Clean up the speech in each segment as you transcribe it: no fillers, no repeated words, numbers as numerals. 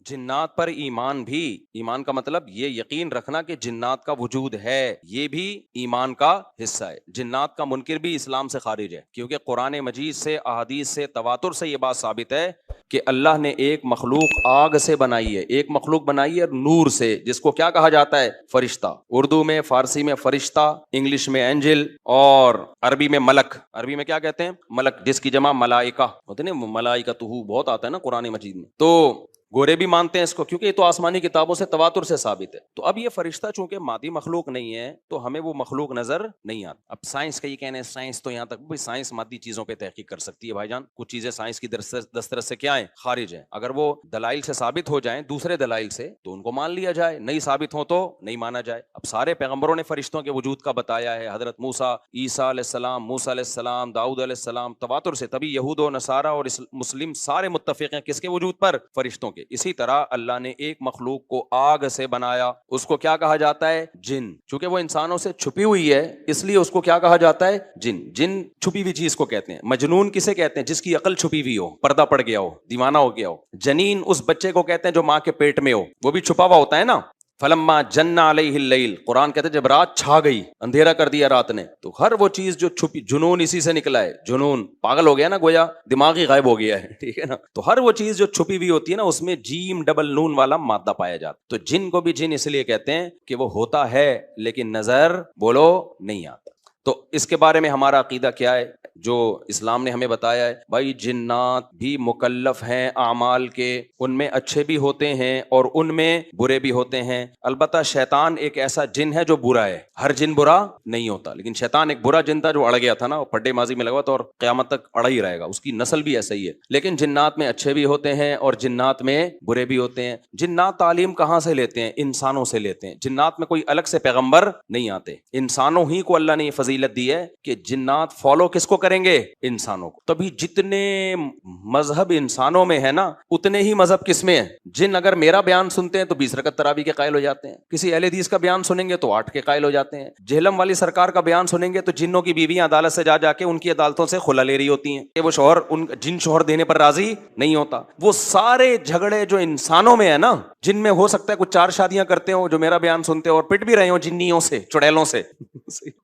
جنات پر ایمان بھی، ایمان کا مطلب یہ یقین رکھنا کہ جنات کا وجود ہے، یہ بھی ایمان کا حصہ ہے۔ جنات کا منکر بھی اسلام سے خارج ہے، کیونکہ قرآن مجید سے، احادیث سے، تواتر سے یہ بات ثابت ہے کہ اللہ نے ایک مخلوق آگ سے بنائی ہے، ایک مخلوق بنائی ہے نور سے، جس کو کیا کہا جاتا ہے؟ فرشتہ۔ اردو میں، فارسی میں فرشتہ، انگلش میں اینجل، اور عربی میں ملک۔ عربی میں کیا کہتے ہیں؟ ملک، جس کی جمع ملائکہ ہوتے ہیں نا، ملائکتہ بہت آتا ہے نا قرآن مجید میں۔ تو گورے بھی مانتے ہیں اس کو، کیونکہ یہ تو آسمانی کتابوں سے، تواتر سے ثابت ہے۔ تو اب یہ فرشتہ چونکہ مادی مخلوق نہیں ہے تو ہمیں وہ مخلوق نظر نہیں آتا۔ اب سائنس کا یہ کہنا ہے، سائنس تو یہاں تک بھائی سائنس مادی چیزوں پہ تحقیق کر سکتی ہے بھائی جان، کچھ چیزیں سائنس کی دسترس سے کیا ہیں؟ خارج ہیں۔ اگر وہ دلائل سے ثابت ہو جائیں، دوسرے دلائل سے، تو ان کو مان لیا جائے، نہیں ثابت ہو تو نہیں مانا جائے۔ اب سارے پیغمبروں نے فرشتوں کے وجود کا بتایا ہے، حضرت موسیٰ، عیسیٰ علیہ السلام، موسیٰ علیہ السلام، داؤد علیہ السلام، تواتر سے، تبھی یہود و نصارہ اور مسلم سارے متفق ہیں کس کے وجود پر؟ فرشتوں کے۔ اسی طرح اللہ نے ایک مخلوق کو آگ سے بنایا، اس کو کیا کہا جاتا ہے؟ جن۔ چونکہ وہ انسانوں سے چھپی ہوئی ہے اس لیے اس کو کیا کہا جاتا ہے؟ جن۔ جن چھپی ہوئی چیز کو کہتے ہیں۔ مجنون کسے کہتے ہیں؟ جس کی عقل چھپی ہوئی ہو، پردہ پڑ گیا ہو، دیوانہ ہو گیا ہو۔ جنین اس بچے کو کہتے ہیں جو ماں کے پیٹ میں ہو، وہ بھی چھپا ہوا ہوتا ہے نا۔ فلما جن علیہ اللیل، قرآن کہتے ہیں جب رات چھا گئی، اندھیرا کر دیا رات نے، تو ہر وہ چیز جو چھپی، جنون اسی سے نکلا ہے۔ جنون پاگل ہو گیا نا، گویا دماغ ہی غائب ہو گیا ہے، ٹھیک ہے نا۔ تو ہر وہ چیز جو چھپی ہوئی ہوتی ہے نا، اس میں جیم ڈبل نون والا مادہ پایا جاتا۔ تو جن کو بھی جن اس لیے کہتے ہیں کہ وہ ہوتا ہے لیکن نظر بولو نہیں آتا۔ تو اس کے بارے میں ہمارا عقیدہ کیا ہے جو اسلام نے ہمیں بتایا ہے؟ بھائی جنات بھی مکلف ہیں اعمال کے، ان میں اچھے بھی ہوتے ہیں اور ان میں برے بھی ہوتے ہیں۔ البتہ شیطان ایک ایسا جن ہے جو برا ہے، ہر جن برا نہیں ہوتا، لیکن شیطان ایک برا جن تھا جو اڑ گیا تھا نا، وہ پڈے ماضی میں لگا تھا اور قیامت تک اڑا ہی رہے گا، اس کی نسل بھی ایسا ہی ہے۔ لیکن جنات میں اچھے بھی ہوتے ہیں اور جنات میں برے بھی ہوتے ہیں۔ جنات تعلیم کہاں سے لیتے ہیں؟ انسانوں سے لیتے ہیں۔ جنات میں کوئی الگ سے پیغمبر نہیں آتے، انسانوں ہی کو اللہ نے یہ فضیلت دی ہے کہ جنات فالو کس کو کریں گے؟ انسانوں کو۔ تبھی جتنے مذہب انسانوں میں ہے نا، اتنے ہی مذہب کس میں ہیں؟ جن اگر میرا بیان سنتے ہیں تو 20 رکعت تراویح کے قائل ہو جاتے ہیں، کسی اہل حدیث کا بیان سنیں گے تو 8 کے قائل ہو جاتے ہیں، جہلم والی سرکار کا بیان سنیں گے تو جنوں کی بیویاں عدالت سے جا کے ان کی عدالتوں سے خلا لے رہی ہوتی ہیں کہ وہ شوہر جن شوہر دینے پر راضی نہیں ہوتا۔ وہ سارے جھگڑے جو انسانوں میں ہے نا، جن میں ہو سکتا ہے کچھ 4 شادیاں کرتے ہوں جو میرا بیان سنتے ہو اور پٹ بھی رہے ہوں جنیوں سے، چڑیلوں سے،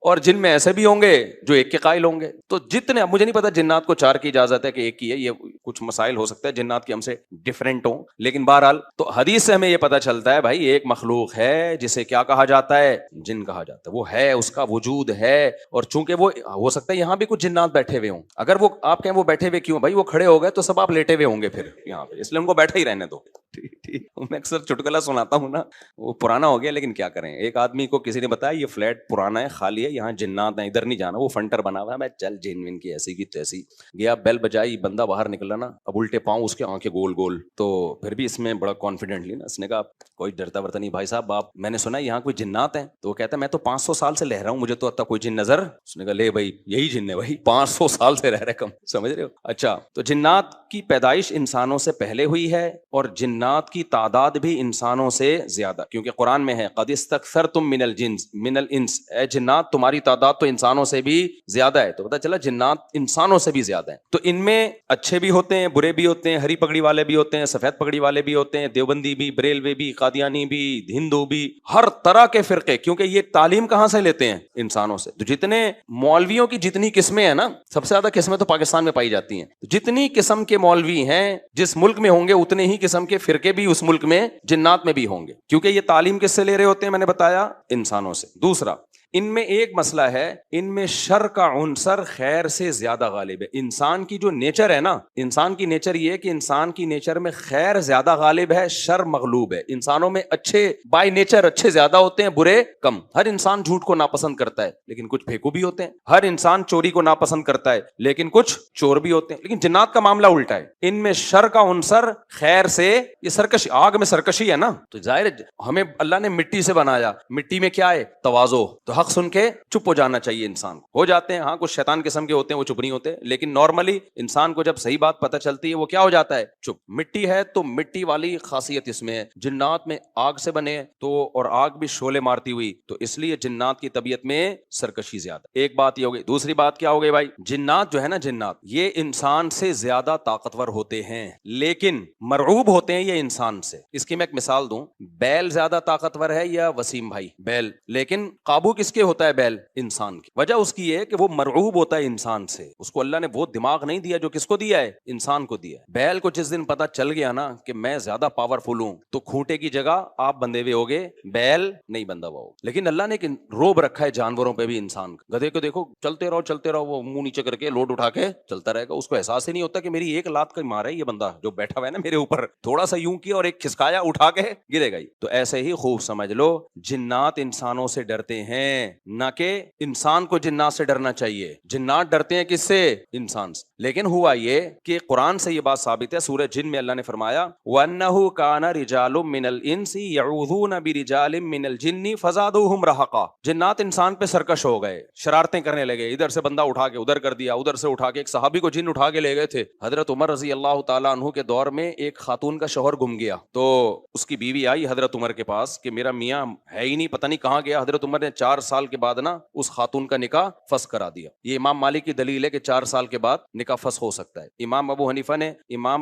اور جن میں ایسے بھی ہوں گے جو 1 کے قائل ہوں گے۔ تو جتنے، اب مجھے نہیں پتا جنات کو 4 کی اجازت ہے کہ 1 کی ہے، یہ کچھ مسائل ہو سکتا ہے جنات کی ہم سے ڈفرینٹ ہوں، لیکن بہرحال تو حدیث سے ہمیں یہ پتا چلتا ہے بھائی ایک مخلوق ہے جسے کیا کہا جاتا ہے؟ جن کہا جاتا ہے۔ وہ ہے، اس کا وجود ہے، اور چونکہ وہ ہو سکتا ہے یہاں بھی کچھ جنات بیٹھے ہوئے ہوں۔ اگر وہ آپ کہیں وہ بیٹھے ہوئے کیوں؟ بھائی وہ کھڑے ہو گئے تو سب آپ لیٹے ہوئے ہوں گے پھر یہاں پہ، اس لیے ان کو بیٹھے ہی رہنے دو۔ ٹھیک، میں اکثر چٹکلا سناتا ہوں نا، وہ پرانا ہو گیا لیکن کیا کریں۔ ایک آدمی کو کسی نے بتایا یہ فلیٹ پرانا ہے، خالی ہے، یہاں جنات ہیں، ادھر نہیں جانا، وہ فنٹر بنا ہوا ہے۔ میں چل جن ون کی ایسی کی تیسی گیا، بیل بجائی، بندہ باہر نکلا نا، اب الٹے پاؤں اس کے آنکھیں گول گول، تو پھر بھی اس میں بڑا کانفیڈنٹلی نا اس نے کہا کوئی ڈرتا ورتا نہیں بھائی صاحب، آپ میں نے سنا یہاں کوئی جنات ہیں؟ تو وہ کہتا ہے میں تو 500 سال سے رہ رہا ہوں، مجھے تو اب تک کوئی جن نظر۔ اس نے کہا لے بھائی یہی جن ہے بھائی، 500 سال سے رہ رہے کم، سمجھ رہے ہو؟ اچھا، تو جنات کی پیدائش انسانوں سے پہلے ہوئی ہے اور جنات کی تعداد بھی انسانوں سے زیادہ، کیونکہ قرآن میں ہے قد استکثرتم من الانس، اے جنات تمہاری تعداد تو انسانوں سے بھی زیادہ ہے۔ تو پتہ چلا جنات انسانوں سے بھی زیادہ ہیں۔ تو ان میں اچھے بھی ہوتے ہیں، برے بھی ہوتے ہیں، ہری پگڑی والے بھی ہوتے ہیں، سفید پگڑی والے بھی ہوتے ہیں، دیوبندی بھی، بریلوی بھی، قادیانی بھی، ہندو بھی، ہر طرح کے فرقے، کیونکہ یہ تعلیم کہاں سے لیتے ہیں؟ انسانوں سے۔ تو جتنے مولویوں کی جتنی قسمیں ہیں نا، سب سے زیادہ قسمیں تو پاکستان میں پائی جاتی ہیں، جتنی قسم کے مولوی ہیں جس ملک میں ہوں گے اتنے ہی قسم کے فرقے بھی اس ملک میں جنات میں بھی ہوں گے، کیونکہ یہ تعلیم کس سے لے رہے ہوتے ہیں؟ میں نے بتایا انسانوں سے۔ دوسرا، ان میں ایک مسئلہ ہے، ان میں شر کا عنصر خیر سے زیادہ غالب ہے۔ انسان کی جو نیچر ہے نا، انسان کی نیچر یہ ہے کہ انسان کی نیچر میں خیر زیادہ غالب ہے، شر مغلوب ہے۔ انسانوں میں اچھے بائی نیچر اچھے زیادہ ہوتے ہیں، برے کم۔ ہر انسان جھوٹ کو ناپسند کرتا ہے لیکن کچھ پھیکو بھی ہوتے ہیں، ہر انسان چوری کو ناپسند کرتا ہے لیکن کچھ چور بھی ہوتے ہیں، لیکن جنات کا معاملہ الٹا ہے، ان میں شر کا عنصر خیر سے، یہ سرکشی، آگ میں سرکشی ہے نا، تو ظاہر ہے ہمیں اللہ نے مٹی سے بنایا، مٹی میں کیا ہے؟ تواضع، تو حق حق سن کے چپ ہو جانا چاہیے انسان کو. ہو جاتے ہیں ہاں کچھ شیطان قسم کے ہوتے ہیں وہ چپ نہیں ہوتے, لیکن نارملی انسان کو جب صحیح بات پتہ چلتی ہے وہ کیا ہو جاتا ہے, چپ. مٹی ہے تو مٹی والی خاصیت اس میں ہے, جنات میں آگ سے بنے تو, اور آگ بھی شعلے مارتی ہوئی, تو اس لیے جنات کی طبیعت میں سرکشی زیادہ. ایک بات یہ ہو گئی. دوسری بات کیا ہو گئی بھائی, جنات جو ہے نا, جنات یہ انسان سے زیادہ طاقتور ہوتے ہیں لیکن مرعوب ہوتے ہیں یہ انسان سے. اس کی میں ایک مثال دوں, بیل زیادہ طاقتور ہے یا وسیم بھائی, بیل, لیکن قابو کس کے ہوتا ہے, بیل, انسان کی. وجہ اس کی یہ ہے کہ وہ مرعوب ہوتا ہے انسان سے, اس کو اللہ نے وہ دماغ نہیں دیا جو کس کو دیا ہے, انسان کو دیا ہے. بیل کو جس دن پتا چل گیا نا کہ میں زیادہ پاورفل ہوں تو کھوٹے کی جگہ آپ بندے ہوئے ہوگے, بیل نہیں بندہ ہوا ہو. لیکن اللہ نے ایک روب رکھا ہے جانوروں پہ بھی انسان کا. گدھے کو دیکھو چلتے رہو وہ منہ نیچے کر کے لوڈ اٹھا کے چلتا رہے گا, اس کو احساس ہی نہیں ہوتا کہ میری ایک لات کا مار ہے یہ بندہ جو بیٹھا ہوا ہے نا میرے اوپر, تھوڑا سا یوں کیا اور ایک کھسکایا اٹھا کے گرے گئی. تو ایسے ہی خوب سمجھ لو جنات انسانوں سے ڈرتے ہیں, نہ کہ انسان کو جنات سے ڈرنا چاہیے. جنات ڈرتے ہیں کس سے, انسان سے. لیکن ہوا یہ کہ قرآن سے یہ بات ثابت ہے, سورہ جن میں اللہ نے فرمایا وَأَنَّهُ كَانَ رِجَالٌ مِّنَ الْإِنسِ يَعُوذُونَ بِرِجَالٍ مِّنَ الْجِنِّ فَزَادُوهُمْ رَهَقًا. جنات انسان پہ سرکش ہو گئے, شرارتیں کرنے لگے, ادھر سے بندہ اٹھا کے ادھر کر دیا, ادھر سے اٹھا کے. ایک صحابی کو جن اٹھا کے لے گئے تھے. حضرت عمر رضی اللہ تعالیٰ عنہ کے دور میں ایک خاتون کا شوہر گم گیا, تو اس کی بیوی آئی حضرت عمر کے پاس کہ میرا میاں ہے ہی نہیں, پتہ نہیں کہاں گیا. حضرت عمر نے 4 سال کے بعد نا اس خاتون کا نکاح فسخ کرا دیا. یہ امام مالک کی دلیل ہے کہ 4 سال کے بعد نکاح فسخ ہو سکتا ہے. امام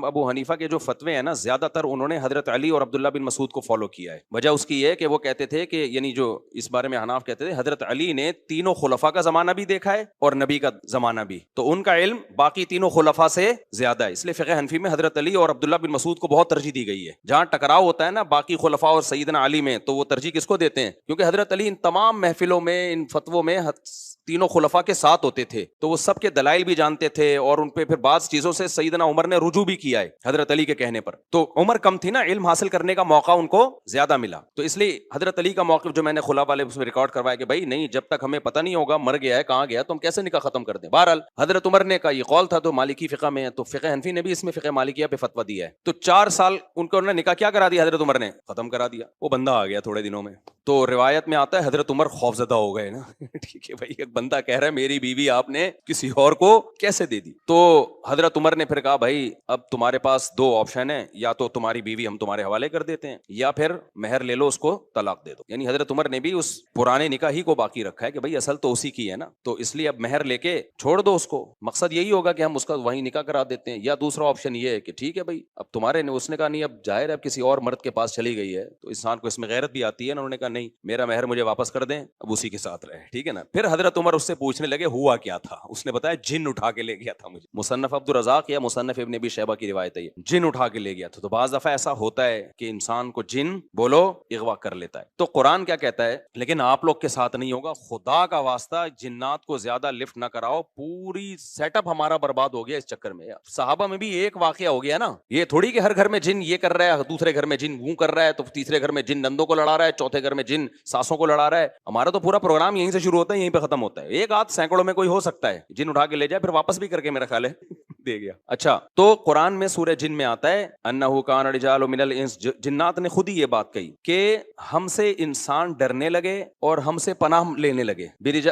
ابو حنیفہ کے جو فتوے ہیں نا, زیادہ تر انہوں نے حضرت علی اور عبداللہ بن مسعود کو فالو کیا ہے. وجہ اس کی یہ کہ وہ کہتے تھے کہ یعنی جو اس بارے میں حناف کہتے تھے حضرت علی نے تینوں خلفاء کا زمانہ بھی دیکھا ہے اور نبی کا زمانہ بھی, تو ان کا علم باقی تینوں خلفاء سے زیادہ ہے. اس لیے فقہ حنفی میں حضرت علی اور عبداللہ بن مسعود کو بہت ترجیح دی گئی ہے. جہاں ٹکراؤ ہوتا ہے نا باقی خلفاء اور سیدنا علی میں, تو وہ ترجیح کس کو دیتے ہیں, کیونکہ حضرت علی ان تمام محفلوں میں, ان فتووں میں تینوں خلفاء کے ساتھ ہوتے تھے, تو وہ سب کے دلائل بھی جانتے تھے, اور ان پہ پھر بعض چیزوں سے سیدنا عمر نے رجوع بھی کیا ہے حضرت علی کے کہنے پر. تو عمر کم تھی نا, علم حاصل کرنے کا موقع ان کو زیادہ ملا, تو اس لیے حضرت علی کا موقف جو میں نے خلا والے اس میں ریکارڈ کروایا کہ بھائی نہیں, جب تک ہمیں پتہ نہیں ہوگا مر گیا ہے کہاں گیا تو ہم کیسے نکاح ختم کر دیں. بہرحال حضرت عمر نے کا یہ قول تھا, تو مالکی فقہ میں ہے, تو فقہ حنفی نے بھی اس میں فقہ مالکیہ پہ فتویٰ دیا ہے. تو 4 سال ان کو انہوں نے نکاح کیا کرا دیا, حضرت عمر نے ختم کرا دیا. وہ بندہ آ گیا تھوڑے دنوں میں, تو روایت میں آتا ہے حضرت عمر خوفزدہ ہو گئے نا ٹھیک ہے بھائی, ایک بندہ کہہ رہا ہے میری بیوی آپ نے کسی اور کو کیسے دے دی. تو حضرت عمر نے پھر کہا بھائی اب تمہارے پاس 2 آپشن ہیں, یا تو تمہاری بیوی ہم تمہارے حوالے کر دیتے ہیں, یا پھر مہر لے لو اس کو طلاق دے دو. یعنی حضرت عمر نے بھی اس پرانے نکاح ہی کو باقی رکھا ہے کہ بھائی اصل تو اسی کی ہے نا, تو اس لیے اب مہر لے کے چھوڑ دو اس کو. مقصد یہی ہوگا کہ ہم اس کا وہیں نکاح کرا دیتے ہیں. یا دوسرا آپشن یہ ہے کہ ٹھیک ہے بھائی اب تمہارے نے, اس نے کہا نہیں اب ظاہر ہے اب کسی اور مرد کے پاس چلی گئی ہے تو انسان کو اس میں غیرت بھی آتی ہے نا. انہوں نے کہا نہیں میرا مہر مجھے واپس کر دیں, اب اسی کے ساتھ رہے, ٹھیک ہے نا. پھر حضرت عمر اس سے پوچھنے لگے ہوا کیا تھا, اس نے بتایا جن اٹھا کے لے گیا تھا مجھے. مصنف عبدالرزاق یا مصنف ابن ابی شیبہ کی روایت ہے, جن اٹھا کے لے گیا تھا. تو بعض دفعہ ایسا ہوتا ہے کہ انسان کو جن بولو اغوا کر لیتا ہے. تو قرآن کیا کہتا ہے, لیکن آپ لوگ کے ساتھ نہیں ہوگا, خدا کا واسطہ جنات کو زیادہ لفٹ نہ کراؤ. پوری سیٹ اپ ہمارا برباد ہو گیا اس چکر میں. صحابہ میں بھی ایک واقعہ ہو گیا نا, یہ تھوڑی کہ ہر گھر میں جن یہ کر رہا ہے, دوسرے گھر میں جن وہ کر رہا ہے, تو تیسرے گھر میں جن نندوں کو لڑا رہا ہے, چوتھے گھر میں جن ساسوں کو لڑا رہا ہے. ہمارا تو پورا پروگرام یہیں سے شروع ہوتا ہے یہیں پہ ختم ہوتا ہے. ایک آدھ سینکڑوں میں کوئی ہو سکتا ہے جن اٹھا کے لے جائے, پھر واپس بھی کر کے میرا خیال ہے دے گیا. اچھا, تو قرآن میں سورہ جن میں آتا ہے انہ کان رجال من الانس, جنات نے خود ہی یہ بات کہی کہ ہم سے انسان ڈرنے لگے اور ہم سے پناہ لینے لگے.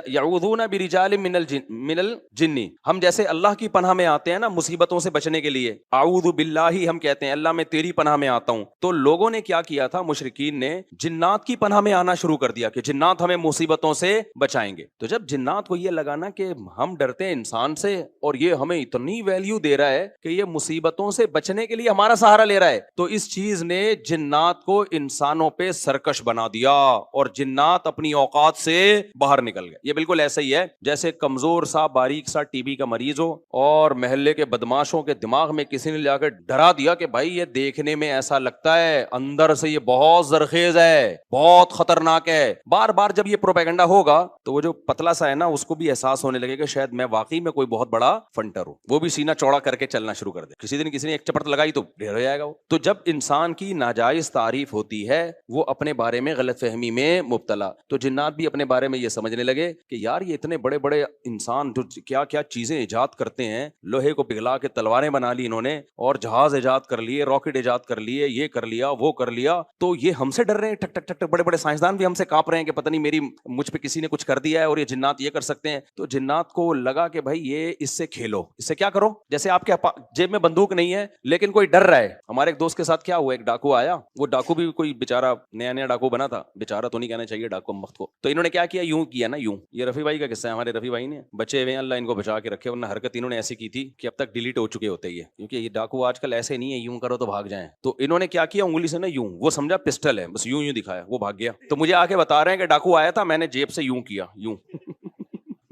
یعوذون برجال من الجن, ہم جیسے اللہ کی پناہ میں آتے ہیں نا مصیبتوں سے بچنے کے لیے, اعوذ باللہ ہم کہتے ہیں اللہ میں تیری پناہ میں آتا ہوں. تو لوگوں نے کیا کیا تھا, مشرکین نے جنات کی پناہ میں آنا شروع کر دیا کہ جنات ہمیں مصیبتوں سے بچائیں گے. تو جب جنات کو یہ لگا نا کہ ہم ڈرتے ہیں انسان سے اور یہ ہمیں اتنی ویلیو دے رہا ہے کہ یہ مصیبتوں سے بچنے کے لیے ہمارا سہارا لے رہا ہے, تو اس چیز نے جنات کو انسانوں پہ سرکش بنا دیا اور جنات اپنی اوقات سے باہر نکل گئے. یہ بالکل ایسا ہی ہے جیسے کمزور سا باریک سا ٹی بی کا مریض ہو اور محلے کے بدماشوں کے دماغ میں کسی نے جا کے ڈرا دیا کہ بھائی یہ دیکھنے میں ایسا لگتا ہے اندر سے یہ بہت زرخیز ہے, بہت خطرناک ہے. بار بار جب یہ پروپیگنڈا ہوگا تو وہ جو پتلا سا ہے نا اس کو بھی احساس ہونے لگے کہ شاید میں واقعی میں کوئی بہت بڑا فنٹر ہوں. وہ بھی سینہ سینہ چوڑا کر کے چلنا شروع کر دے. کسی دن کسی نے ایک چپٹ لگائی تو ڈھیر ہو جائے گا وہ. تو جب انسان کی ناجائز تعریف ہوتی ہے وہ اپنے بارے میں غلط فہمی میں مبتلا. تو جنات بھی اپنے بارے میں یہ سمجھنے لگے کہ یار یہ اتنے بڑے بڑے انسان جو کیا کیا چیزیں ایجاد کرتے ہیں, لوہے کو پگھلا کے تلواریں بنا لی انہوں نے, اور جہاز ایجاد کر لیے, راکٹ ایجاد کر لیے, یہ کر لیا وہ کر لیا, تو یہ ہم سے ڈر رہے ہیں. ٹک ٹک ٹک, بڑے بڑے سائنسدان بھی ہم سے کانپ رہے ہیں کہ پتہ نہیں مجھ پہ کسی نے کچھ کر دیا ہے اور یہ جنات یہ کر سکتے ہیں. تو جنات کو لگا کہ بھائی یہ اس سے کھیلو, اس سے کیا کرو, جیسے آپ کے جیب میں بندوق نہیں ہے لیکن کوئی ڈر رہا ہے. ہمارے ایک دوست کے ساتھ کیا ہوا, ایک ڈاکو آیا, وہ ڈاکو بھی کوئی بیچارہ نیا نیا ڈاکو بنا تھا, بیچارہ تو نہیں کہنا چاہیے ڈاکو مخت کو. تو انہوں نے کیا کیا, یوں کیا نا, یوں. یہ رفیع بھائی کا قصہ ہے, ہمارے رفیع بھائی نے بچے ہوئے ہیں, اللہ ان کو بچا کے رکھے, ورنہ حرکت انہوں نے ایسی کی تھی کہ اب تک ڈیلیٹ ہو چکے ہوتے ہی, کیونکہ یہ ڈاکو آج کل ایسے نہیں ہے یوں کرو تو بھاگ جائیں. تو انہوں نے کیا کیا, انگلی سے نا یوں, وہ سمجھا پسٹل ہے, بس یوں یوں دکھایا, وہ بھاگ گیا. تو مجھے آ کے بتا رہے ہیں کہ ڈاکو آیا تھا, میں نے جیب سے یوں کیا, یوں.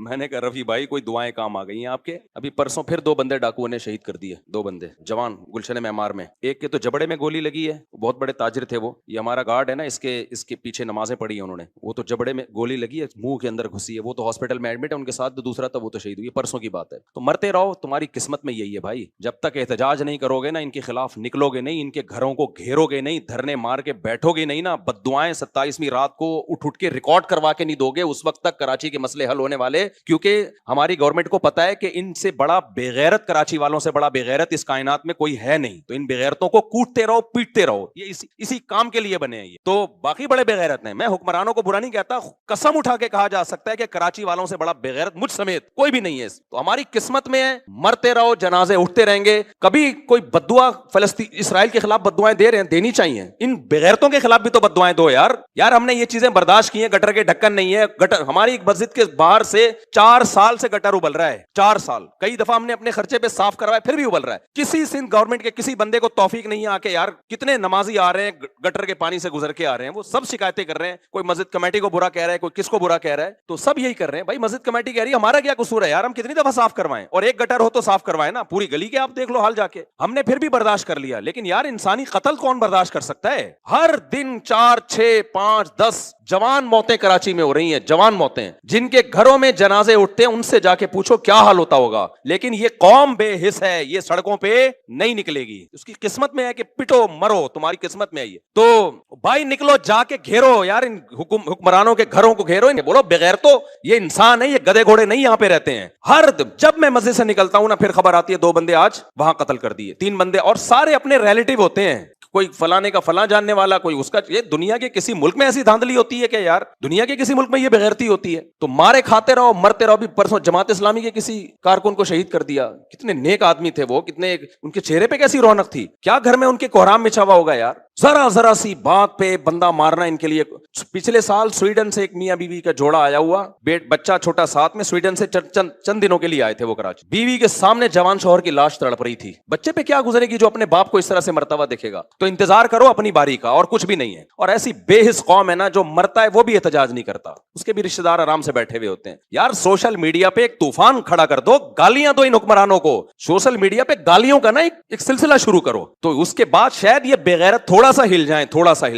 میں نے کہا رفیع بھائی کوئی دعائیں کام آ گئی ہیں آپ کے. ابھی پرسوں پھر 2 بندے ڈاکوؤں نے شہید کر دیے, 2 بندے جوان گلشن معمار میں. ایک کے تو جبڑے میں گولی لگی ہے, بہت بڑے تاجر تھے وہ, یہ ہمارا گارڈ ہے نا, اس کے پیچھے نمازیں پڑھی ہیں انہوں نے, وہ تو جبڑے میں گولی لگی ہے, منہ کے اندر گھسی ہے, وہ تو ہاسپٹل میں ایڈمٹ ہے, ان کے ساتھ دوسرا تھا وہ تو شہید ہوئی, پرسوں کی بات ہے. تو مرتے رہو, تمہاری قسمت میں یہی ہے بھائی, جب تک احتجاج نہیں کرو گے نا, ان کے خلاف نکلو گے نہیں, ان کے گھروں کو گھیرو گے نہیں, دھرنے مار کے بیٹھو گے نہیں نا, بددعائیں 27ویں رات کو اٹھ کے ریکارڈ کروا کے نہیں دو گے, اس وقت تک کراچی کے مسئلے حل ہونے والے. کیونکہ ہماری گورنمنٹ کو پتا ہے کہ ان سے بڑا بےغیرت, کراچی والوں سے بڑا بےغیرت اس کائنات میں کوئی ہے نہیں. تو ان بےغیرتوں کو کوٹتے رہو, پیٹتے رہو, یہ اسی کام کے لیے بنے ہیں یہ. تو باقی بڑے بےغیرت ہیں, میں حکمرانوں کو برا نہیں کہتا, قسم اٹھا کے کہا جا سکتا ہے کہ کراچی والوں سے بڑا بےغیرت مجھ سمیت کوئی بھی نہیں ہے. تو ہماری قسمت میں ہے, مرتے رہو, جنازے اٹھتے رہیں گے. کبھی کوئی بددعا اسرائیل کے خلاف بددعائیں دے رہے ہیں, دینی چاہیے. ان بےغیرتوں کے خلاف بھی تو بددعائیں دو یار. ہم نے یہ چیزیں برداشت کی ہیں, گٹر کے ڈھکن نہیں ہے, گٹر ہماری ایک مسجد کے باہر سے 4 سال سے گٹر ابل رہا ہے, 4 سال. کئی دفعہ ہم نے اپنے خرچے پہ صاف کروایا, پھر بھی ابل رہا ہے. کسی سندھ گورنمنٹ کے کسی بندے کو توفیق نہیں آ کے, یار کتنے نمازی آ رہے ہیں گٹر کے پانی سے گزر کے آ رہے ہیں, وہ سب شکایتیں کر رہے ہیں. کوئی مسجد کمیٹی کو برا کہہ رہا ہے, کوئی کس کو برا کہہ رہا ہے, تو سب یہی کر رہے ہیں. بھائی مسجد کمیٹی کہہ رہی ہے ہمارا کیا قصور ہے یار, ہم کتنی دفعہ صاف کروائیں, اور ایک گٹر ہو تو صاف کروائیں نا, پوری گلی کے آپ دیکھ لو حال جا کے. ہم نے پھر بھی برداشت کر لیا, لیکن یار انسانی قتل کون برداشت کر سکتا ہے. ہر دن 4 6 5 10 جوان موتیں کراچی میں ہو رہی ہیں, جوان موتیں, جن کے گھروں میں جنازے اٹھتے ہیں ان سے جا کے پوچھو کیا حال ہوتا ہوگا. لیکن یہ قوم بے حس ہے, یہ سڑکوں پہ نہیں نکلے گی. اس کی قسمت میں ہے کہ پٹو مرو, تمہاری قسمت میں ہے یہ. تو بھائی نکلو, جا کے گھیرو یار, ان حکمرانوں کے گھروں کو گھیرو. انہیں بولو بغیر تو یہ انسان ہے, یہ گدے گھوڑے نہیں یہاں پہ رہتے ہیں. ہر جب میں مسجد سے نکلتا ہوں نا, پھر خبر آتی ہے 2 بندے آج وہاں قتل کر دیے, 3 بندے, اور سارے اپنے ریلیٹیو ہوتے ہیں. کوئی فلانے کا فلاں جاننے والا, کوئی اس کا. یہ دنیا کے کسی ملک میں ایسی دھاندلی ہوتی ہے کہ یار, دنیا کے کسی ملک میں یہ بغیرتی ہوتی ہے. تو مارے کھاتے رہو, مرتے رہو. بھی پرسوں جماعت اسلامی کے کسی کارکن کو شہید کر دیا. کتنے نیک آدمی تھے وہ, کتنے ان کے چہرے پہ کیسی رونق تھی. کیا گھر میں ان کے کوہرام مچا ہوا ہوگا یار. ذرا سی بات پہ بندہ مارنا ان کے لیے. پچھلے سال سویڈن سے ایک میاں بیوی کا جوڑا آیا ہوا, بچہ چھوٹا ساتھ میں, سویڈن سے چند دنوں کے لیے آئے تھے وہ کراچی. بیوی کے سامنے جوان شوہر کی لاش تڑپ رہی تھی. بچے پہ کیا گزرے گی جو اپنے باپ کو اس طرح سے مرتا ہوا دیکھے گا. تو انتظار کرو اپنی باری کا, اور کچھ بھی نہیں ہے. اور ایسی بے حس قوم ہے نا, جو مرتا ہے وہ بھی احتجاج نہیں کرتا, اس کے بھی رشتہ دار آرام سے بیٹھے ہوئے ہوتے ہیں. یار سوشل میڈیا پہ ایک طوفان کھڑا کر دو, گالیاں دو ان حکمرانوں کو. سوشل میڈیا پہ گالیوں کا نا ایک سلسلہ شروع کرو, تو اس کے بعد شاید یہ بےغیرت تھوڑا سا ہل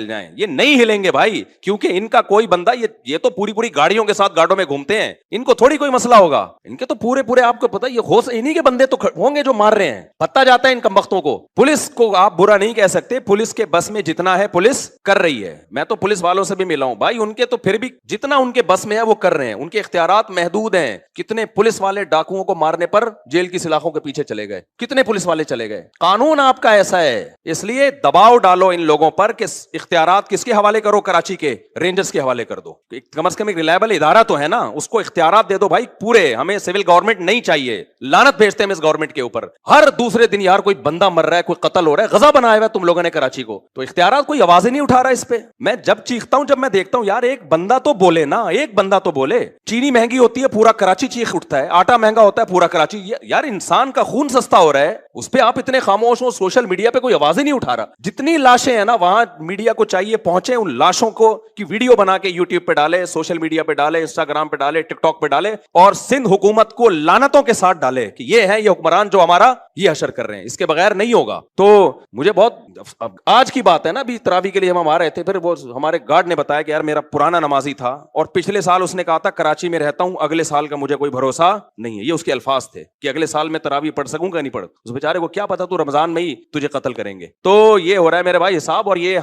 جائیں. یہ نہیں ہلیں گے بھائی, کیونکہ ان کا کوئی بندہ, یہ تو پوری گاڑیوں کے ساتھ گاڑوں میں گھومتے ہیں, ان کو تھوڑی کوئی مسئلہ ہوگا. ان کے تو پورے آپ کو پتا, یہ ہوش انہی کے بندے تو ہوں گے جو مار رہے ہیں. پتا جاتا ہے ان کمبختوں کو. پولیس کو آپ برا نہیں کہہ سکتے, پولیس کے بس میں جتنا ہے پولیس کر رہی ہے. میں تو پولیس والوں سے بھی ملا ہوں بھائی, ان کے تو پھر بھی جتنا ان کے بس میں ہے وہ کر رہے ہیں. ان کے اختیارات محدود ہیں. کتنے پولیس والے ڈاکوؤں کو مارنے پر جیل کی سلاخوں کے پیچھے چلے گئے, کتنے پولیس والے چلے گئے. قانون آپ کا ایسا ہے, اس لیے دباؤ ڈالو ان لوگوں پر کہ اختیارات کس کے حوالے کرو, کراچی کے رینجرز کے حوالے کر دو. کم از کم ایک ریلائبل ادارہ تو ہے نا, اس کو اختیارات دے دو بھائی پورے. ہمیں سول گورنمنٹ نہیں چاہیے, لعنت بھیجتے ہیں اس گورنمنٹ کے اوپر. ہر دوسرے دن یار کوئی بندہ مر رہا ہے, کوئی قتل ہو رہا ہے, غزہ بنایا ہوا ہے تم لوگوں نے کراچی کو. تو اختیارات کوئی آوازیں نہیں اٹھا رہا اس پہ. میں جب چیختا ہوں, جب میں دیکھتا ہوں یار ایک بندہ تو بولے نا, ایک بندہ تو بولے. چینی مہنگی ہوتی ہے پورا کراچی چیخ اٹھتا ہے, آٹا مہنگا ہوتا ہے پورا کراچی. یار انسان کا خون سستا ہو رہا ہے, اس پہ آپ اتنے خاموش ہو. سوشل میڈیا پہ کوئی آوازیں نہیں اٹھا رہا. جتنی لاشیں ہیں نا, وہاں میڈیا کو چاہیے پہنچے, ان لاشوں کو کی ویڈیو بنا کے یوٹیوب پہ ڈالے, سوشل میڈیا پہ ڈالے, انسٹاگرام پہ ڈالے, ٹک ٹاک پہ ڈالے, اور سندھ حکومت کو لعنتوں کے ساتھ ڈالے کہ یہ ہے یہ حکمران جو ہمارا یہ حشر کر رہے ہیں, اس کے بغیر نہیں ہوگا. تو مجھے بہت آج کی بات ہے نا, ابھی تراویح کے لیے ہم آ رہے تھے, پھر وہ ہمارے گارڈ نے بتایا کہ یار میرا پرانا نمازی تھا اور پچھلے سال اس نے کہا تھا کراچی میں رہتا ہوں, اگلے سال کا مجھے کوئی بھروسہ نہیں ہے. یہ اس کے الفاظ تھے کہ اگلے سال میں تراویح پڑھ سکوں گا نہیں پڑھ. اس بیچارے کو کیا پتا تو رمضان میں ہی تجھے قتل کریں گے. تو یہ ہو رہا ہے میرے بھائی حساب, اور یہ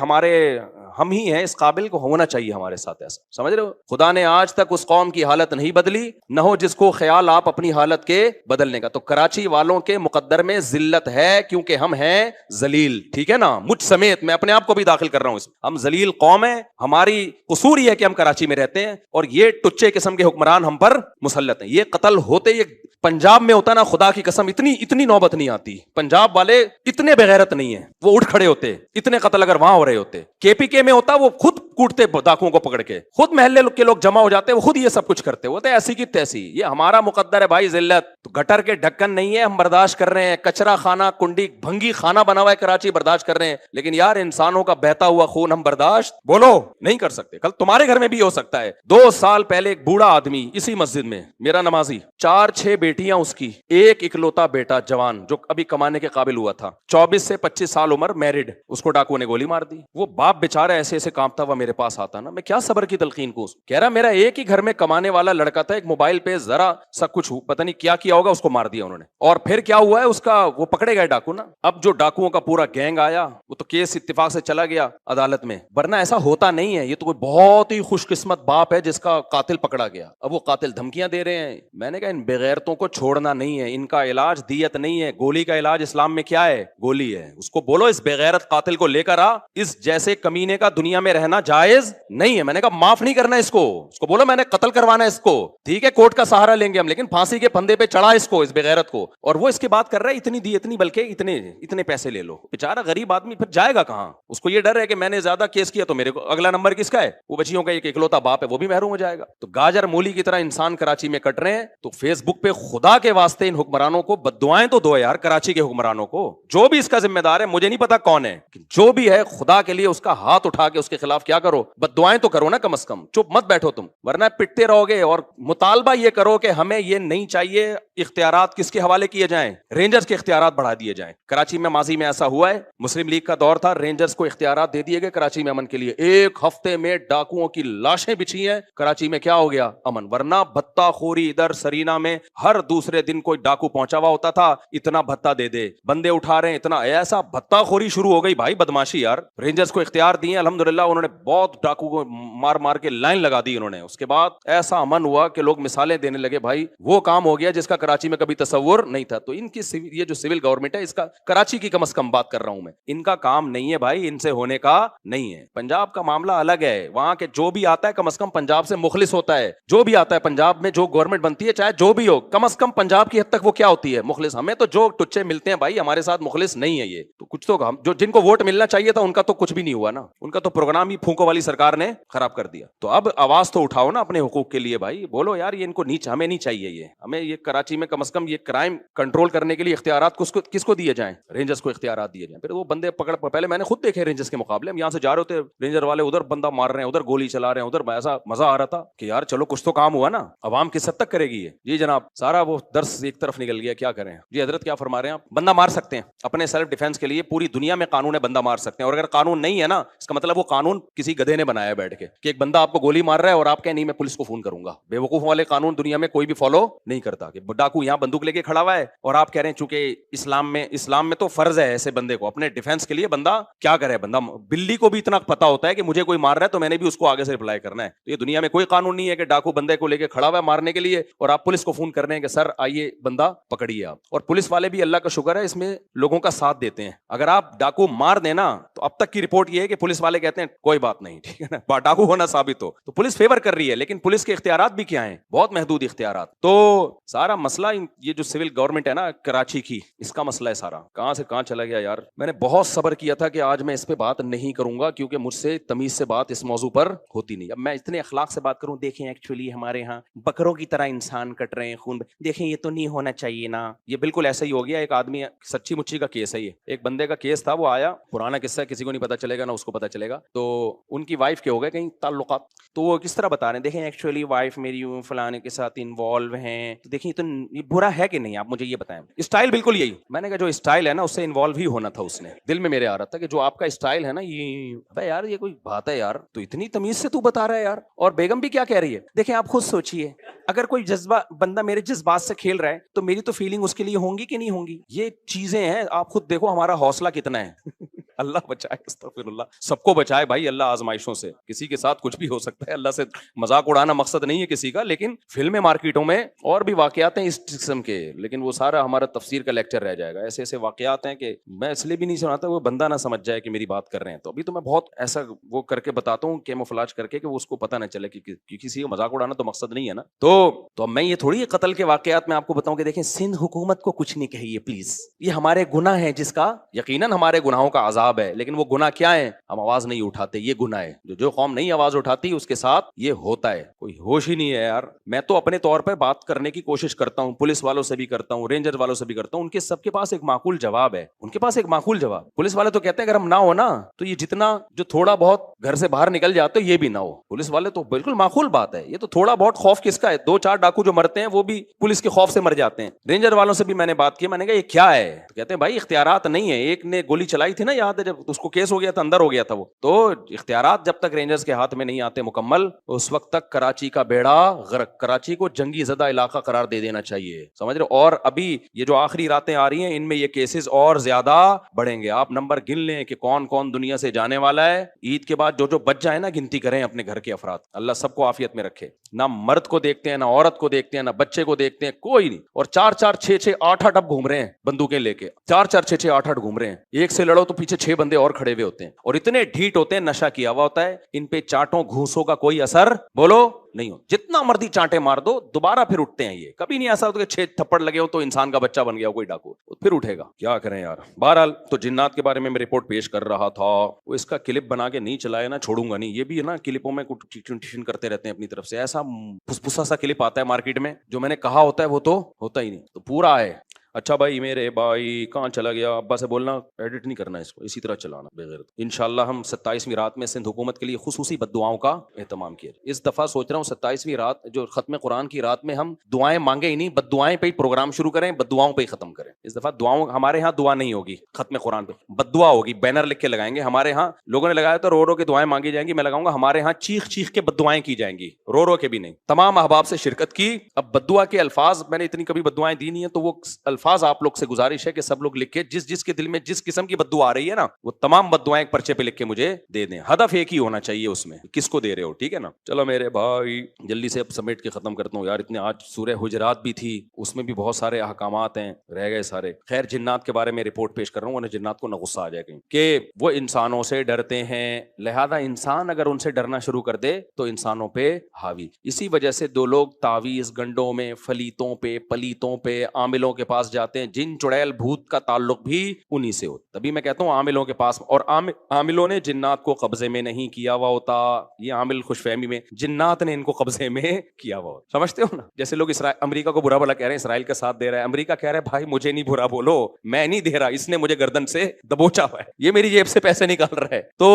ہم ہی ہیں اس قابل کو ہونا چاہیے ہمارے ساتھ ایسا, سمجھ رہے ہو. خدا نے آج تک اس قوم کی حالت نہیں بدلی, نہ ہو جس کو خیال آپ اپنی حالت کے بدلنے کا. تو کراچی والوں کے مقدر میں ذلت ہے کیونکہ ہم ہیں ذلیل, ٹھیک ہے نا, مجھ سمیت میں اپنے آپ کو بھی داخل کر رہا ہوں اس میں. ہم ذلیل قوم ہیں, ہماری قصور یہ ہے کہ ہم کراچی میں رہتے ہیں اور یہ ٹچے قسم کے حکمران ہم پر مسلط ہیں. یہ قتل ہوتے, یہ پنجاب میں ہوتا نا, خدا کی قسم اتنی نوبت نہیں آتی. پنجاب والے اتنے بغیرت نہیں ہیں, وہ اٹھ کھڑے ہوتے. اتنے قتل اگر وہاں ہو رہے ہوتے, کے پی کے میں ہوتا وہ خود کوٹتے ڈاکوؤں کو پکڑ کے, خود محلے کے لوگ جمع ہو جاتے, وہ خود یہ سب کچھ کرتے ہوتے. ایسی کی تیسی, یہ ہمارا مقدر ہے بھائی ذلت. تو گٹر کے ڈھکن نہیں ہے, ہم برداشت کر رہے ہیں. کچرا خانہ, کنڈی بھنگی خانہ بنا ہوا ہے کراچی, برداشت کر رہے ہیں. لیکن یار انسانوں کا بہتا ہوا خون ہم برداشت بولو نہیں کر سکتے. کل تمہارے گھر میں بھی ہو سکتا ہے. 2 سال پہلے ایک بوڑھا آدمی اسی مسجد میں, میرا نمازی, 4-6 بیٹیاں اس کی, ایک اکلوتا بیٹا جوان جو ابھی کمانے کے قابل ہوا تھا, 24 سے 25 سال عمر, میرڈ, اس کو ڈاکو نے گولی مار دی. وہ باپ بیچارہ ایسے ایسے کانپتا ہوا میرے پاس آتا نا, میں کیا صبر کی تلقین کو. کہہ رہا میرا ایک ہی گھر میں کمانے والا لڑکا تھا, ایک موبائل پہ ذرا سا کچھ پتہ نہیں کیا ہوگا, اس کو مار دیا انہوں نے. اور پھر کیا ہوا ہے اس کا, وہ پکڑے گئے ڈاکو نا. اب جو ڈاکوؤں کا پورا گینگ آیا, وہ تو کیس اتفاق سے چلا گیا عدالت میں, ورنہ ایسا ہوتا نہیں ہے. یہ تو کوئی بہت ہی خوش قسمت باپ ہے جس کا قاتل پکڑا گیا. اب وہ قاتل دھمکیاں دے رہے ہیں. میں نے کہا ان بغیرتوں کو چھوڑنا نہیں ہے, ان کا علاج دیت نہیں ہے. گولی کا علاج اسلام میں کیا ہے؟ گولی ہے. اس کو بولو اس بغیرت قاتل کو لے کر آ, اس جیسے کمینے کا دنیا میں رہنا جائز نہیں ہے. میں نے کہا معاف نہیں کرنا اس کو بولو میں نے قتل کروانا ہے اس کو, ٹھیک ہے کورٹ کا سہارا لیں گے ہم, لیکن پھانسی کے پھندے پہ چڑھا اس کو, اس بغیرت کو. اور وہ اس کی بات کر رہا ہے اتنی دی اتنی, بلکہ اتنے پیسے لے لو. بیچارہ غریب آدمی پھر جائے گا کہاں؟ اس کو یہ ڈر ہے کہ میں نے زیادہ کیس کیا تو میرے کو اگلا نمبر کس کا ہے؟ وہ بچیوں کا ایک اکلوتا باپ ہے, وہ بھی محروم ہو جائے گا. تو گاجر مولی کی طرح انسان کراچی میں کٹ رہے ہیں. تو فیس بک پہ خدا کے واسطے ان حکمرانوں کو بد دعائیں تو دو یار, کراچی کے حکمرانوں کو, جو بھی اس کا ذمہ دار ہے, مجھے نہیں پتا کون ہے, جو بھی ہے خدا کے لیے اس کا ہاتھ اٹھا کے اس کے خلاف کیا کرو, بد دعائیں تو کرو نا کم از کم, چپ مت بیٹھو تم, ورنہ پٹتے رہو گے. اور مطالبہ یہ کرو کہ ہمیں یہ نہیں چاہیے اختیارات کس کے حوالے کیے جائیں, رینجرز کے اختیارات بڑھا دیے جائیں. کراچی میں ماضی میں ایسا ہوا ہے, مسلم لیگ کا دور تھا, رینجرز کو اختیارات دے دیے گئے کراچی میں امن کے لیے. 1 ہفتے میں ڈاکوؤں کی لاشیں بچھی ہیں کراچی میں, کیا ہو گیا؟ امن. ورنہ بھتہ خوری ادھر سرینا میں ہر دوسرے دن کوئی ڈاکو پہنچا ہوا ہوتا تھا, اتنا بھتہ دے دے, بندے اٹھا رہے ہیں اتنا, ایسا بھتہ خوری شروع ہو گئی بھائی, بدماشی یار. رینجرز کو اختیار دیے الحمدللہ, انہوں نے بہت ڈاکو کو مار کے لائن لگا دی انہوں نے. اس کے بعد ایسا امن ہوا کہ لوگ مثالیں دینے لگے, بھائی وہ کام ہو گیا جس کا کراچی میں کبھی تصور نہیں تھا. تو ان کی یہ جو سول گورنمنٹ ہے, اس کا کراچی کی کم از کم بات کر رہا ہوں میں, ان کا کام نہیں ہے بھائی, ان سے ہونے کا نہیں ہے. پنجاب کا معاملہ الگ ہے, وہاں کے جو بھی آتا ہے کم از کم پنجاب سے مخلص ہوتا ہے. جو بھی آتا ہے پنجاب میں, جو گورنمنٹ بنتی ہے چاہے جو بھی ہو, کم از کم پنجاب کی حد تک وہ کیا ہوتی ہے؟ مخلص. ہمیں تو جو ٹچے ملتے ہیں بھائی, ہمارے ساتھ مخلص نہیں ہے یہ تو. کچھ تو جو جن کو ووٹ ملنا چاہیے تھا ان کا تو کچھ بھی نہیں ہوا نا, ان کا تو پروگرام ہی پھونکو والی سرکار نے خراب کر دیا. تو اب آواز تو اٹھاؤ نا اپنے حقوق کے لیے بھائی, بولو یار یہ ان کو نیچ, ہمیں نہیں چاہیے یہ, ہمیں یہ کراچی میں کم از کم یہ کرائم کنٹرول کرنے کے لیے اختیارات کس کو دیے جائیں؟ رینجرز کو اختیارات دیے جائیں. پھر وہ بندے پہلے میں نے خود دیکھے رینجرز کے مقابلے, ہم یہاں سے جا رہے ہوتے, رینجر والے ادھر بندہ مار رہے ہیں, ادھر گولی چلا رہے ہیں, ادھر ایسا مزہ آ رہا تھا کہ یار چلو کچھ تو کام ہوا نا. عوام کس حد تک کرے گی یہ؟ جی جناب, سارا وہ درس ایک طرف نکل گیا, کیا کریں جی حضرت, کیا فرما رہے ہیں آپ؟ بندہ مار سکتے ہیں اپنے سیلف ڈیفینس کے لیے, پوری دنیا میں قانون ہے, بندہ مار سکتے ہیں. اور اگر قانون نہیں ہے نا, اس کا مطلب وہ قانون کسی گدھے نے بنایا ہے بیٹھ کے, کہ ایک بندہ آپ کو گولی مار رہا ہے اور آپ کہیں نہیں میں پولیس کو فون کروں گا. بے وقوف والے قانون دنیا میں کوئی بھی فالو نہیں کرتا, کہ ڈاکو یہاں بندوق لے کے کھڑا ہوا ہے اور آپ کہہ رہے ہیں چونکہ اسلام میں تو فرض ہے ایسے بندے کو اپنے ڈیفینس کے لیے, بندہ کیا کرے؟ بندہ بلی کو بھی اتنا پتا ہوتا ہے کہ مجھے کوئی مار رہا ہے تو میں نے بھی اس کو آگے سے رپلائی کرنا ہے. تو یہ دنیا میں کوئی قانون نہیں ہے کہ ڈاکو بندے کو لے کے کھڑا ہوا ہے مارنے کے لیے اور آپ پولیس کو فون کر رہے ہیں کہ سر آئیے بندہ پکڑیے آپ. اور پولیس والے بھی اللہ کا شکر ہے اس میں لوگوں کا ساتھ دیتے ہیں. اگر آپ ڈاکو مار دینا تو اب تک کی رپورٹ یہ ہے کہ پولیس والے کہتے ہیں کوئی بات نہیں, ٹھیک ہے نا, ڈاکو ہونا ثابت ہو تو پولیس فیور کر رہی ہے. لیکن پولیس کے اختیارات بھی کیا ہیں؟ بہت محدود اختیارات. تو سارا مسئلہ یہ جو سول گورنمنٹ ہے نا کراچی کی, اس کا مسئلہ ہے سارا. کہاں سے کہاں چلا گیا یار. میں نے بہت صبر کیا تھا کہ آج میں اس پہ بات نہیں کروں گا کیونکہ مجھ سے تمیز سے بات اس موضوع پر ہوتی نہیں. اب میں اتنے اخلاق سے بات کروں, دیکھیں ایکچولی ہمارے ہاں بکروں کی طرح انسان کٹ رہے ہیں, خون, دیکھیں یہ تو نہیں ہونا چاہیے نا. یہ بالکل ایسا ہی ہو گیا. ایک آدمی, سچی مچی کا کیس ہے یہ, ایک بندے کا کیس تھا, وہ آیا, پرانا قصہ ہے, کسی کو نہیں پتا چلے گا, نہ اس کو پتا چلے گا. تو ان کی وائف کے ہو گئے کہیں تعلقات. تو وہ کس طرح بتا رہے ہیں, دیکھیں ایکچولی وائف میری فلانے کے ساتھ انوالو ہیں. تو دیکھیں تو یہ برا ہے کہ نہیں, آپ مجھے یہ بتائیں. اسٹائل بالکل یہی. میں نے کہا جو اسٹائل ہے نا اس سے انوالو ہی ہونا تھا. اس نے دل میں میرے آ رہا تھا کہ جو آپ کا اسٹائل ہے نا یہ, بھائی یار یہ کوئی بات ہے یار, تو اتنی تمیز سے تو بتا رہا ہے یار. اور بیگم بھی کیا کہہ رہی ہے, دیکھیں آپ خود سوچئے, اگر کوئی جذبہ بندہ میرے جذبات سے کھیل رہا ہے تو میری تو فیلنگ اس کے لیے ہوں گی کہ نہیں ہوں گی. یہ چیزیں ہیں, آپ خود دیکھو ہمارا حوصلہ کتنا ہے. اللہ بچائے, استغفر اللہ, سب کو بچائے بھائی اللہ آزمائشوں سے. کسی کے ساتھ کچھ بھی ہو سکتا ہے, اللہ سے مذاق اڑانا مقصد نہیں ہے کسی کا, لیکن فلمیں مارکیٹوں میں اور بھی واقعات ہیں اس قسم کے, لیکن وہ سارا ہمارا تفسیر کا لیکچر رہ جائے گا. ایسے ایسے واقعات ہیں کہ میں اس لیے بھی نہیں سناتا وہ بندہ نہ سمجھ جائے کہ میری بات کر رہے ہیں. تو ابھی تو میں بہت ایسا وہ کر کے بتاتا ہوں, کیموفلاج کر کے, کہ وہ اس کو پتہ نہ چلے کہ کسی کا مذاق اڑانا تو مقصد نہیں ہے نا. تو میں یہ تھوڑی قتل کے واقعات میں آپ کو بتاؤں کہ دیکھیں سندھ حکومت کو کچھ نہیں کہیے پلیز, یہ ہمارے گناہ ہیں جس کا یقیناً ہمارے گناہوں کا عذاب ہے, لیکن وہ گناہ کیا ہے, ہم آواز نہیں اٹھاتے, یہ گناہ ہے. جو قوم نہیں آواز اٹھاتی اس کے ساتھ یہ ہوتا ہے. کوئی ہوش ہی نہیں ہے یار. میں تو اپنے طور پہ بات کرنے کی کوشش کرتا ہوں, پولیس والوں سے بھی کرتا ہوں, رینجر والوں سے بھی کرتا ہوں, ان کے سب کے پاس ایک معقول جواب ہے. ان کے پاس ایک معقول جواب. پولیس والے تو کہتے ہیں اگر ہم نہ ہو نا تو یہ جتنا جو تھوڑا بہت گھر سے باہر نکل جاتے یہ بھی نہ ہو. پولیس والے تو بالکل معقول بات ہے, یہ تو تھوڑا بہت خوف کس کا ہے, 2-4 ڈاکو جو مرتے ہیں وہ بھی پولیس کے خوف سے مر جاتے ہیں. رینجر والوں سے بھی میں نے بات کی, میں نے کہا یہ کیا ہے, تو کہتے ہیں بھائی اختیارات نہیں ہے. ایک نے گولی چلائی تھی نا, یاد ہے جب اس کو کیس ہو گیا تھا, اندر ہو گیا تھا وہ. تو اختیارات جب تک رینجرز کے ہاتھ میں نہیں آتے مکمل, اس وقت تک کراچی کا بیڑا غرق, کراچی کو جنگی زدہ علاقہ قرار دے دینا چاہیے, سمجھ رہے. اور ابھی یہ جو آخری راتیں آ رہی ہیں ان میں یہ کیسز اور زیادہ بڑھیں گے. آپ نمبر گن لیں کہ کون کون دنیا سے جانے والا ہے. عید کے بعد جو بچ جائے نا, گنتی کریں اپنے گھر کے افراد. اللہ سب کو عافیت میں رکھے. نہ مرد کو دیکھتے ہیں, نہ عورت کو دیکھتے ہیں, نہ بچے کو دیکھتے ہیں, کوئی نہیں. اور 4-4 6-6 8-8 اب گھوم رہے ہیں بندوقیں لے کے, 4-4 6-6 8-8 گھوم رہے ہیں. ایک سے لڑو تو پیچھے 6 بندے اور کھڑے ہوئے ہوتے ہیں, اور اتنے ڈھیٹ ہوتے ہیں, نشہ کیا ہوا ہوتا ہے. ان پہ چانٹوں گھوسوں کا کوئی اثر بولو نہیں ہو. جتنا مرضی چانٹے مار دو دوبارہ پھر اٹھتے ہیں. یہ کبھی نہیں ایسا ہوتا کہ 6 تھپڑ لگے ہو تو انسان کا بچہ بن گیا کوئی ڈاکو, پھر اٹھے گا. کیا کریں یار. بہرحال تو جنات کے بارے میں رپورٹ پیش کر رہا تھا. وہ اس کا کلپ بنا کے نہیں چلایا نا, چھوڑوں گا نہیں. یہ بھی ہے نا کلپوں میں ٹیوشن کرتے رہتے ہیں اپنی طرف سے. ایسا پھسپھسا سا کلپ آتا ہے مارکیٹ میں, جو میں نے کہا ہوتا ہے وہ تو ہوتا ہی نہیں. تو پورا ہے. اچھا بھائی میرے بھائی کہاں چلا گیا, ابا سے بولنا ایڈٹ نہیں کرنا اس کو, اسی طرح چلانا بغیر. انشاءاللہ ہم 27ویں رات میں سندھ حکومت کے لیے خصوصی بد دعاؤں کا اہتمام کیا. اس دفعہ سوچ رہا ہوں 27ویں رات جو ختم قرآن کی رات میں ہم دعائیں مانگے ہی نہیں, بد دعائیں پہ ہی پروگرام شروع کریں, بد دعاؤں پہ ہی ختم کریں. اس دفعہ دعاؤں, ہمارے ہاں دعا نہیں ہوگی ختم قرآن پہ, بد دعا ہوگی. بینر لکھ کے لگائیں گے. ہمارے ہاں لوگوں نے لگایا تو رو رو کے دعائیں مانگی جائیں گی, میں لگاؤں گا ہمارے ہاں چیخ چیخ کے بد دعائیں کی جائیں گی, رو رو کے بھی نہیں. تمام احباب سے شرکت کی. اب بد دعا کے الفاظ میں نے اتنی کبھی بد دعائیں دی نہیں ہیں, تو وہ الفاظ آپ لوگ سے گزارش ہے کہ سب لوگ لکھ کے جس کے دل میں جس قسم کی بد دعا آ رہی ہے نا, وہ تمام بد دعائیں ایک پرچے پہ لکھ کے مجھے دے دیں. ہدف ایک ہی ہونا چاہیے اس میں, کس کو دے رہے ہو, ٹھیک ہے نا. چلو میرے بھائی جلدی سے اب سمیٹ کے ختم کرتا ہوں یار. اتنے آج سورہ حجرات بھی تھی, اس میں بھی بہت سارے احکامات ہیں, رہ گئے سارے. خیر جنات کے بارے میں رپورٹ پیش کر رہا ہوں, ورنہ جنات کو نہ غصہ آ جائے کہیں, کہ وہ انسانوں سے ڈرتے ہیں, لہذا انسان اگر ان سے ڈرنا شروع کر دے تو انسانوں پہ حاوی. اسی وجہ سے 2 لوگ تعویذ گنڈوں میں, فلیتوں پہ, پلیتوں پہ, عاملوں کے پاس جاتے ہیں. جن چڑیل بھوت کا تعلق بھی انہی سے ہوتا. تبھی میں کہتا ہوں عاملوں کے پاس, اور عاملوں نے جنات کو قبضے میں نہیں کیا ہوا ہوتا. یہ عامل خوش فہمی میں, جنات نے ان کو قبضے میں کیا ہوا ہوتا. سمجھتے ہو نا. جیسے لوگ امریکہ کو برا بھلا کہہ رہے ہیں, اسرائیل کا ساتھ دے رہا ہے. امریکہ کہہ رہا ہے بھائی مجھے نہیں برا بولو, میں نہیں دے رہا, اس نے مجھے گردن سے دبوچا ہوا ہے, یہ میری جیب سے پیسے نکال رہا ہے. تو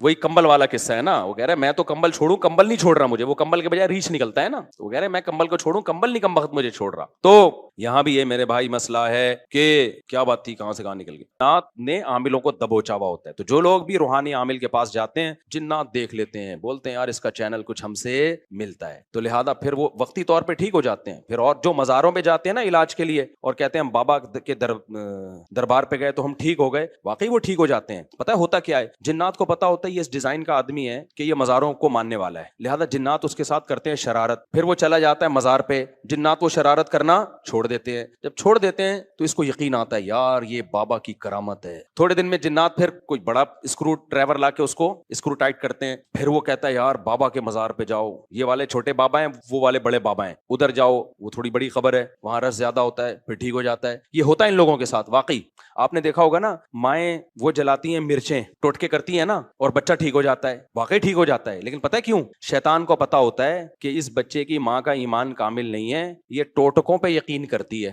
وہی کمبل والا قصہ ہے نا, وہ کہہ رہا ہے میں تو کمبل چھوڑوں, کمبل نہیں چھوڑ رہا مجھے, وہ کمبل کے بجائے ریچھ نکلتا ہے نا. وہ کہہ رہا ہے میں کمبل کو چھوڑوں, کمبل نہیں کم وقت مجھے چھوڑ رہا. تو یہاں بھی یہ میرے بھائی مسئلہ ہے کہ کیا بات تھی, کہاں سے کہاں نکل گئی. جنات نے عاملوں کو دبوچا ہوا ہوتا ہے. تو جو لوگ بھی روحانی عامل کے پاس جاتے ہیں, جنات دیکھ لیتے ہیں, بولتے ہیں یار اس کا چینل کچھ ہم سے ملتا ہے, تو لہذا پھر وہ وقتی طور پہ ٹھیک ہو جاتے ہیں. پھر اور جو مزاروں پہ جاتے ہیں نا علاج کے لیے, اور کہتے ہیں ہم بابا کے دربار پہ گئے تو ہم ٹھیک ہو گئے, واقعی وہ ٹھیک ہو جاتے ہیں. پتہ ہے ہوتا کیا ہے, جنات کو پتا ہوتا ہے یہ اس ڈیزائن کا آدمی ہے کہ یہ مزاروں کو ماننے والا ہے, لہذا جنات اس کے ساتھ کرتے ہیں شرارت. پھر وہ چلا جاتا ہے مزار پہ, جنات وہ شرارت کرنا چھوڑ دیتے ہیں. جب چھوڑ دیتے ہیں تو اس کو یقین آتا ہے یار یہ بابا کی کرامت ہے. تھوڑے دن میں جنات پھر کوئی بڑا اسکرو ڈرائیور لا کے اس کو اسکرو ٹائٹ کرتے ہیں. پھر وہ کہتا ہے یار بابا کے مزار پہ جاؤ, یہ والے چھوٹے بابا ہیں, وہ والے بڑے بابا ہیں, ادھر جاؤ, وہ تھوڑی بڑی خبر ہے, وہاں رس زیادہ ہوتا ہے, پھر ٹھیک ہو جاتا ہے. یہ ہوتا ہے ان لوگوں کے ساتھ. واقعی آپ نے دیکھا ہوگا نا, مائیں وہ جلاتی ہیں مرچیں, ٹوٹکے کرتی ہیں نا, اور بچہ ٹھیک ہو جاتا ہے, واقعی ٹھیک ہو جاتا ہے. لیکن پتہ ہے کیوں؟ شیطان کو پتا ہوتا ہے کہ اس بچے کی ماں کا ایمان کامل نہیں ہے, یہ ٹوٹکوں پہ یقین کرتی ہے,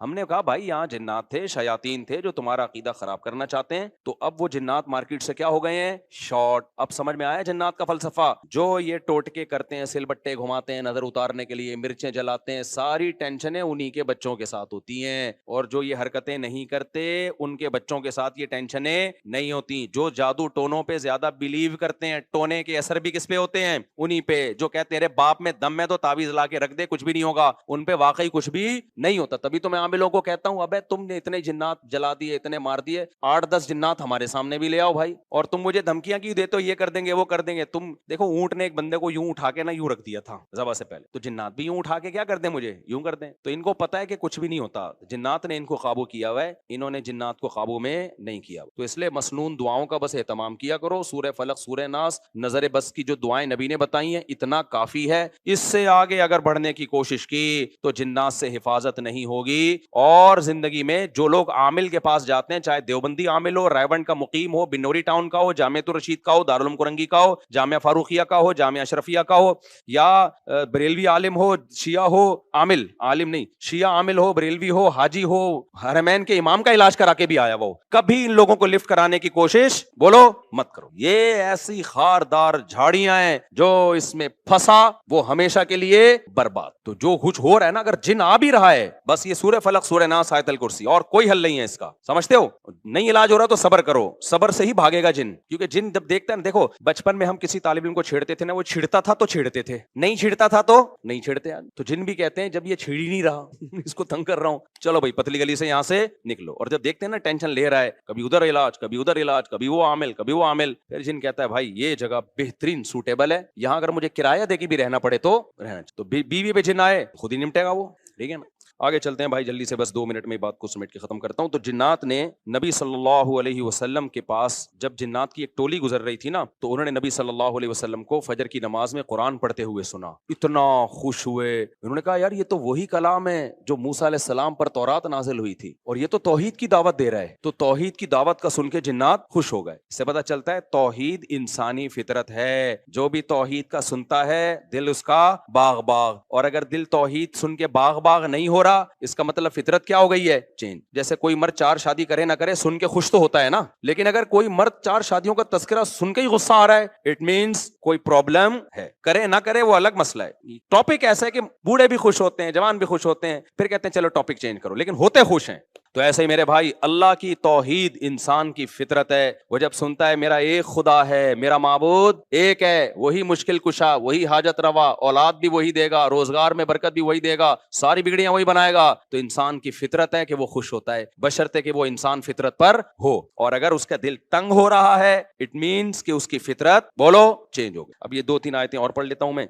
ہم نے کہا بھائی یہاں جنات تھے، شیاطین تھے جو تمہارا عقیدہ خراب کرنا چاہتے ہیں، تو اب وہ جنات مارکیٹ سے کیا ہو گئے ہیں؟ شارٹ۔ اب سمجھ میں آیا جنات کا فلسفہ؟ جو یہ ٹوٹکے کرتے ہیں، سل بٹے گھماتے ہیں نظر اتارنے کے لیے، مرچیں جلاتے ہیں، ساری ٹینشنیں انہی کے بچوں کے ساتھ ہوتی ہیں، اور جو یہ حرکتیں نہیں کرتے ان کے بچوں کے ساتھ یہ ٹینشنیں نہیں ہوتی۔ جو جادو ٹونوں پہ زیادہ بلیو کرتے ہیں، ٹونے کے اثر بھی کس پہ ہوتے ہیں؟ انہی پہ۔ جو کہتے ہیں ارے باپ میں دم ہے تو تعویذ لا کے رکھ دے کچھ بھی نہیں ہوگا، ان پہ واقعی کچھ بھی نہیں ہوتا۔ تبھی تو میں عام لوگوں کو کہتا ہوں ابے تم نے اتنے جنات جلا دیے، اتنے مار دیے، 8-10 جنات ہمارے سامنے بھی لے آؤ بھائی، اور تم مجھے دھمکیاں کیوں دیتے ہو یہ کر دیں گے وہ کر دیں گے؟ تم دیکھو اونٹ نے ایک بندے کو یوں اٹھا کے نا یوں رکھ دیا تھا ذبح سے پہلے، تو جنات بھی یوں اٹھا کے کیا کر دیں؟ مجھے یوں کر دیں۔ تو ان کو پتا ہے کہ کچھ بھی نہیں ہوتا، جنات نے ان کو قابو کیا ہوا ہے، انہوں نے جنات کو قابو میں نہیں کیا۔ تو اس لیے مسنون دعاؤں کا بس اہتمام کیا کرو، سورہ فلق، سورہ ناس، نظر بس کی جو دعائیں نبی نے بتائی ہیں اتنا کافی ہے۔ اس سے آگے اگر بڑھنے کی کوشش کی تو جنات سے حفاظت نہیں ہوگی، اور زندگی میں جو لوگ عامل کے پاس جاتے ہیں، چاہے دیوبندی عامل ہو، رائیونڈ کا مقیم ہو، بنوری ٹاؤن کا ہو، جامعۃ الرشید کا ہو، دارالعلوم کرنگی کا ہو، جامعہ فاروقیہ کا ہو، جامعہ اشرفیہ کا ہو، یا بریلوی عالم ہو، شیعہ ہو، عامل عالم نہیں، شیعہ عامل ہو، بریلوی ہو، حاجی ہو، حرمین کے امام کا علاج کرا کے بھی آیا وہ، کبھی ان لوگوں کو لفٹ کرانے کی کوشش بولو مت کرو۔ یہ ایسی خاردار جھاڑیاں ہیں جو اس میں پھنسا وہ ہمیشہ کے لیے برباد۔ تو جو کچھ ہو رہا ہے نا، اگر جن آ بھی رہا ہے، بس یہ سورہ فلق، سورہ ناس، آیت الکرسی، اور کوئی حل نہیں ہے اس کا، سمجھتے ہو؟ نہیں علاج ہو رہا تو صبر کرو، صبر سے ہی بھاگے گا جن، کیونکہ جن جب دیکھتا ہے نا، دیکھو بچپن میں ہم کسی طالب علم کو چھیڑتے تھے نا، وہ چھڑتا تھا تو چھیڑتے تھے، نہیں چھڑتا تھا تو نہیں چھیڑتے۔ تو جن بھی کہتے ہیں جب یہ چھیڑ ہی نہیں رہا اس کو تنگ کر رہا ہوں، چلو بھائی پتلی گلی سے یہاں سے نکلو۔ اور جب دیکھتے ہیں نا ٹینشن لے رہا ہے، کبھی ادھر علاج، کبھی ادھر علاج، کبھی وہ عامل، کبھی وہ عامل، پھر جن کہتا ہے بھائی یہ جگہ بہترین سوٹیبل ہے، یہاں اگر مجھے کرایہ دے کے بھی رہنا پڑے تو رہنا چاہیے۔ تو بیوی پہ جن آئے خود ہی نمٹے گا وہ، ٹھیک ہے نا۔ آگے چلتے ہیں بھائی جلدی سے، بس 2 منٹ میں بات کو سمیٹ کے ختم کرتا ہوں۔ تو جنات نے نبی صلی اللہ علیہ وسلم کے پاس جب جنات کی ایک ٹولی گزر رہی تھی نا، تو انہوں نے نبی صلی اللہ علیہ وسلم کو فجر کی نماز میں قرآن پڑھتے ہوئے سنا، اتنا خوش ہوئے، انہوں نے کہا یار یہ تو وہی کلام ہے جو موسیٰ علیہ السلام پر تورات نازل ہوئی تھی، اور یہ تو توحید کی دعوت دے رہا ہے۔ تو توحید کی دعوت کا سن کے جنات خوش ہو گئے۔ اس سے پتہ چلتا ہے توحید انسانی فطرت ہے، جو بھی توحید کا سنتا ہے دل اس کا باغ باغ، اور اگر دل توحید سن کے باغ باغ نہیں ہو رہا، اس کا مطلب فطرت کیا ہو گئی ہے؟ چینج۔ جیسے کوئی مرد 4 شادی کرے نہ کرے سن کے خوش تو ہوتا ہے نا، لیکن اگر کوئی مرد 4 شادیوں کا تذکرہ سن کے ہی غصہ آ رہا ہے، اٹ مینس کوئی پرابلم ہے۔ کرے نہ کرے وہ الگ مسئلہ ہے۔ ٹاپک ایسا ہے کہ بوڑھے بھی خوش ہوتے ہیں، جوان بھی خوش ہوتے ہیں، پھر کہتے ہیں چلو ٹاپک چینج کرو، لیکن ہوتے خوش ہیں۔ تو ایسے ہی میرے بھائی اللہ کی توحید انسان کی فطرت ہے، وہ جب سنتا ہے میرا ایک خدا ہے، میرا معبود ایک ہے، وہی مشکل کشا، وہی حاجت روا، اولاد بھی وہی دے گا، روزگار میں برکت بھی وہی دے گا، ساری بگڑیاں وہی بنائے گا، تو انسان کی فطرت ہے کہ وہ خوش ہوتا ہے، بشرطے کہ وہ انسان فطرت پر ہو۔ اور اگر اس کا دل تنگ ہو رہا ہے اٹ مینس کہ اس کی فطرت بولو چینج ہو گئی۔ اب یہ 2-3 آیتیں اور پڑھ لیتا ہوں میں۔